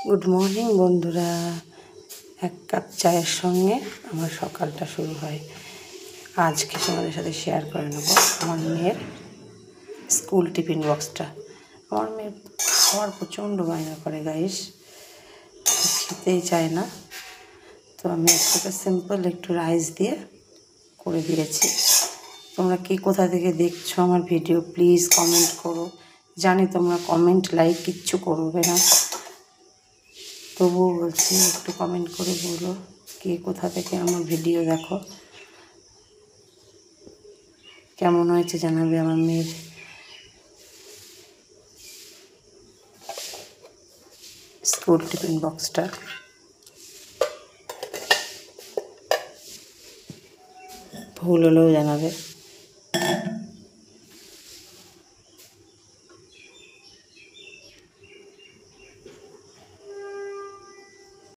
Good morning বন্ধুরা। এক cup চায়ের সঙ্গে আমার সকালটা শুরু হয়। আজকে তোমাদের সাথে শেয়ার করে নেব আমার মেয়ের স্কুল টিফিন বক্সটা। আমার মেয়ে খাওয়ার প্রচণ্ড বায়না করে গাইস, খেতেই চায় না। তো আমি একটা সিম্পল একটু রাইস দিয়ে করে দিয়েছি। তোমরা কে কোথা থেকে দেখছো আমার ভিডিও প্লিজ কমেন্ট করো। জানি তোমরা কমেন্ট লাইক কিচ্ছু করবে না, তবুও বলছি একটু কমেন্ট করে বলো কে কোথা থেকে আমার ভিডিও দেখো, কেমন হয়েছে জানাবে আমার মেয়ের স্কুল টিফিন বক্সটা। ভুল হলেও জানাবে।